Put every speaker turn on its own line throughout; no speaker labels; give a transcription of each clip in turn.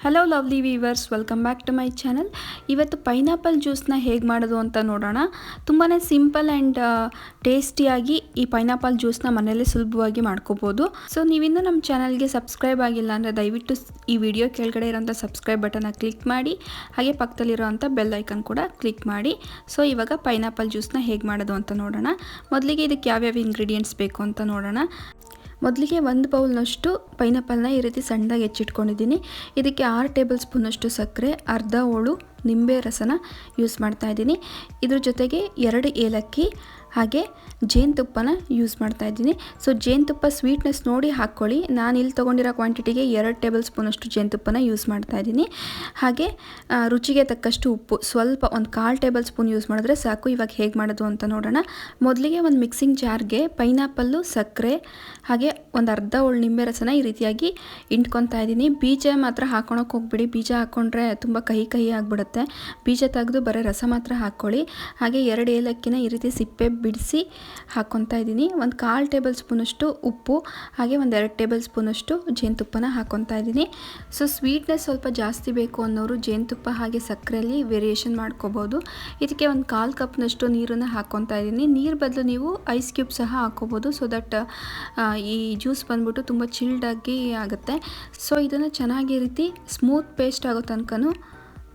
Hello lovely viewers, welcome back to my channel. ಇವತ್ತು pineapple ಜ್ಯೂಸ್ನ ಹೇಗೆ ಮಾಡೋದು ಅಂತ ನೋಡೋಣ. ತುಂಬಾ ಸಿಂಪಲ್ ಆ್ಯಂಡ್ ಟೇಸ್ಟಿಯಾಗಿ ಈ ಪೈನಾಪಲ್ ಜ್ಯೂಸ್ನ ಮನೆಯಲ್ಲೇ ಸುಲಭವಾಗಿ ಮಾಡ್ಕೋಬೋದು. ಸೊ ನೀವಿನ್ನೂ ನಮ್ಮ ಚಾನಲ್ಗೆ ಸಬ್ಸ್ಕ್ರೈಬ್ ಆಗಿಲ್ಲ ಅಂದರೆ ದಯವಿಟ್ಟು ಈ ವಿಡಿಯೋ ಕೆಳಗಡೆ ಇರೋಂಥ ಸಬ್ಸ್ಕ್ರೈಬ್ ಬಟನ್ನ ಕ್ಲಿಕ್ ಮಾಡಿ, ಹಾಗೆ ಪಕ್ಕದಲ್ಲಿರೋಂಥ ಬೆಲ್ ಐಕನ್ ಕೂಡ ಕ್ಲಿಕ್ ಮಾಡಿ. ಸೊ ಇವಾಗ ಪೈನಾಪಲ್ ಜ್ಯೂಸ್ನ ಹೇಗೆ ಮಾಡೋದು ಅಂತ ನೋಡೋಣ. ಮೊದಲಿಗೆ ಇದಕ್ಕೆ ಯಾವ್ಯಾವ ಇಂಗ್ರೀಡಿಯೆಂಟ್ಸ್ ಬೇಕು ಅಂತ ನೋಡೋಣ. ಮೊದಲಿಗೆ 1 ಬೌಲ್ನಷ್ಟು ಪೈನಾಪಲ್ನ ಈ ರೀತಿ ಸಣ್ಣದಾಗಿ ಹೆಚ್ಚಿಟ್ಕೊಂಡಿದ್ದೀನಿ. ಇದಕ್ಕೆ 6 ಟೇಬಲ್ ಸ್ಪೂನಷ್ಟು ಸಕ್ಕರೆ, ಅರ್ಧ ಹೋಳು ನಿಂಬೆ ರಸನ ಯೂಸ್ ಮಾಡ್ತಾಯಿದ್ದೀನಿ. ಇದ್ರ ಜೊತೆಗೆ 2 ಏಲಕ್ಕಿ ಹಾಗೆ ಜೇನುತುಪ್ಪನ ಯೂಸ್ ಮಾಡ್ತಾಯಿದ್ದೀನಿ. ಸೊ ಜೇನುತುಪ್ಪ ಸ್ವೀಟ್ನೆಸ್ ನೋಡಿ ಹಾಕ್ಕೊಳ್ಳಿ. ನಾನು ಇಲ್ಲಿ ತೊಗೊಂಡಿರೋ ಕ್ವಾಂಟಿಟಿಗೆ 2 ಟೇಬಲ್ ಸ್ಪೂನಷ್ಟು ಜೇನುತುಪ್ಪನ ಯೂಸ್ ಮಾಡ್ತಾಯಿದ್ದೀನಿ. ಹಾಗೆ ರುಚಿಗೆ ತಕ್ಕಷ್ಟು ಉಪ್ಪು ಸ್ವಲ್ಪ ಒಂದು 1/4 ಟೇಬಲ್ ಸ್ಪೂನ್ ಯೂಸ್ ಮಾಡಿದ್ರೆ ಸಾಕು. ಇವಾಗ ಹೇಗೆ ಮಾಡೋದು ಅಂತ ನೋಡೋಣ. ಮೊದಲಿಗೆ ಒಂದು ಮಿಕ್ಸಿಂಗ್ ಜಾರ್ಗೆ ಪೈನಾಪಲ್ಲು, ಸಕ್ಕರೆ ಹಾಗೆ ಒಂದು ಅರ್ಧ ಹೋಳು ನಿಂಬೆ ರಸನ ಈ ರೀತಿಯಾಗಿ ಇಂಟ್ಕೊತಾ ಇದ್ದೀನಿ. ಬೀಜ ಮಾತ್ರ ಹಾಕೊಳಕ್ಕೆ ಹೋಗ್ಬಿಡಿ. ಬೀಜ ಹಾಕ್ಕೊಂಡ್ರೆ ತುಂಬ ಕಹಿ ಆಗಿಬಿಡುತ್ತೆ. ಬೀಜ ತೆಗೆದು ಬರೀ ರಸ ಮಾತ್ರ ಹಾಕ್ಕೊಳ್ಳಿ. ಹಾಗೆ 2 ಏಲಕ್ಕಿನ ಈ ರೀತಿ ಸಿಪ್ಪೆ ಬಿಡಿಸಿ ಹಾಕ್ಕೊತಾ ಇದ್ದೀನಿ. ಒಂದು 1/4 ಟೇಬಲ್ ಸ್ಪೂನಷ್ಟು ಉಪ್ಪು ಹಾಗೆ ಒಂದು 2 ಟೇಬಲ್ ಸ್ಪೂನಷ್ಟು ಜೇನುತುಪ್ಪನ ಹಾಕ್ಕೊತಾ ಇದ್ದೀನಿ. ಸೊ ಸ್ವೀಟ್ನೆಸ್ ಸ್ವಲ್ಪ ಜಾಸ್ತಿ ಬೇಕು ಅನ್ನೋರು ಜೇನುತುಪ್ಪ ಹಾಗೆ ಸಕ್ಕರೆಯಲ್ಲಿ ವೇರಿಯೇಷನ್ ಮಾಡ್ಕೋಬೋದು. ಇದಕ್ಕೆ ಒಂದು 1/4 ಕಪ್ನಷ್ಟು ನೀರನ್ನು ಹಾಕ್ಕೊತಾ ಇದ್ದೀನಿ. ನೀರು ಬದಲು ನೀವು ಐಸ್ ಕ್ಯೂಬ್ ಸಹ ಹಾಕ್ಕೋಬೋದು. ಸೊ ದಟ್ ಈ ಜ್ಯೂಸ್ ಬಂದ್ಬಿಟ್ಟು ತುಂಬ ಚಿಲ್ಡಾಗಿ ಆಗುತ್ತೆ. ಸೊ ಇದನ್ನು ಚೆನ್ನಾಗಿ ಈ ರೀತಿ ಸ್ಮೂತ್ ಪೇಸ್ಟ್ ಆಗೋ ತನಕನೂ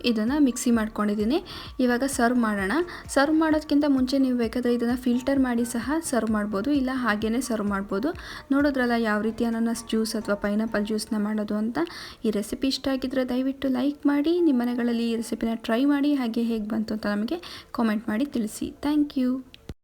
ಇದನ್ನು ಮಿಕ್ಸಿ ಮಾಡ್ಕೊಂಡಿದ್ದೀನಿ. ಇವಾಗ ಸರ್ವ್ ಮಾಡೋಣ. ಸರ್ವ್ ಮಾಡೋದಕ್ಕಿಂತ ಮುಂಚೆ ನೀವು ಬೇಕಾದರೆ ಇದನ್ನು ಫಿಲ್ಟರ್ ಮಾಡಿ ಸಹ ಸರ್ವ್ ಮಾಡ್ಬೋದು, ಇಲ್ಲ ಹಾಗೇ ಸರ್ವ್ ಮಾಡ್ಬೋದು. ನೋಡೋದ್ರಲ್ಲ ಯಾವ ರೀತಿ ಅನಾನಸ್ ಜ್ಯೂಸ್ ಅಥವಾ ಪೈನಾಪಲ್ ಜ್ಯೂಸ್ನ ಮಾಡೋದು ಅಂತ. ಈ ರೆಸಿಪಿ ಇಷ್ಟ ಆಗಿದ್ದರೆ ದಯವಿಟ್ಟು ಲೈಕ್ ಮಾಡಿ, ನಿಮ್ಮ ಮನೆಗಳಲ್ಲಿ ಈ ರೆಸಿಪಿನ ಟ್ರೈ ಮಾಡಿ, ಹಾಗೆ ಹೇಗೆ ಬಂತು ಅಂತ ನಮಗೆ ಕಾಮೆಂಟ್ ಮಾಡಿ ತಿಳಿಸಿ. Thank you.